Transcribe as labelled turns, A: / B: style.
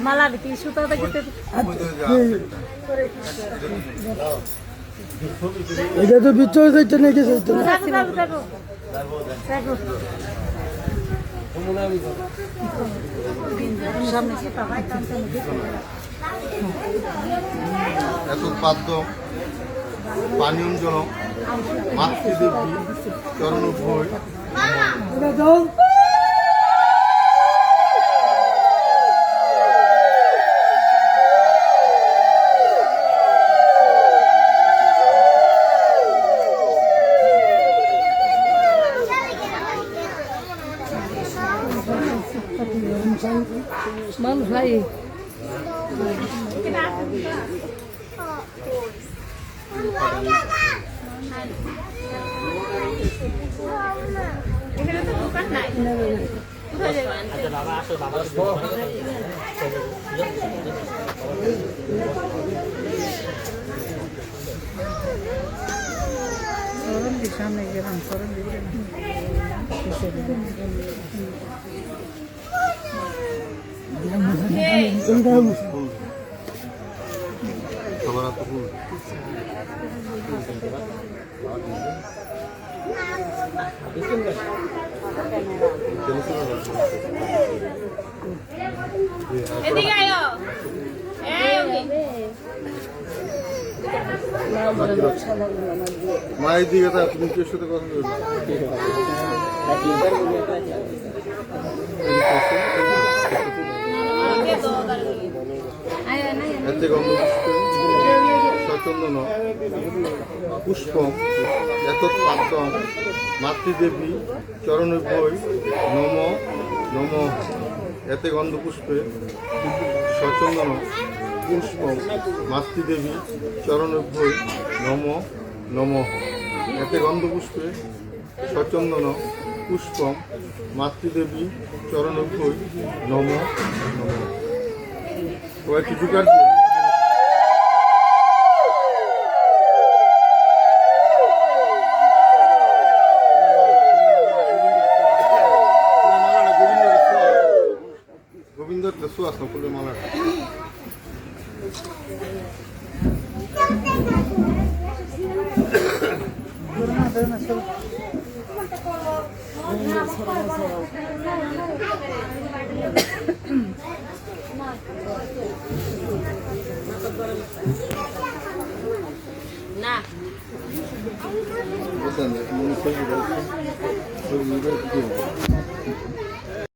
A: মালা দেখি সুতা দেখি
B: এটা তো বিচ্ছয় যাইতে নাকি
C: এত পাদ্য পানীয় জল মাতৃদেবী চরণ ভয়
A: মানুষ ভাই এখানে তো দোকান নাই সামনে গেলাম সরণ দিকে
C: সবার হাতে ফুল
A: এদিকে আয়ো
C: মায়ের দিকে তা তুমি কে সাথে কথা বলবে এতে গন্ধ সচন্দন পুষ্প এত পাদ্য মাতৃদেবী চরণভ্যই নম নম এতে গন্ধ পুষ্পে সচন্দন পুষ্প মাতৃদেবী চরণভ্যই নম নম এতে গন্ধ পুষ্পে সচন্দন পুষ্প মাতৃদেবী চরণভ্যই নম নম ওরা কিছু কাটছে গোবিন্দর দশু আসন ফুলের মালা
A: না
C: বুঝলেন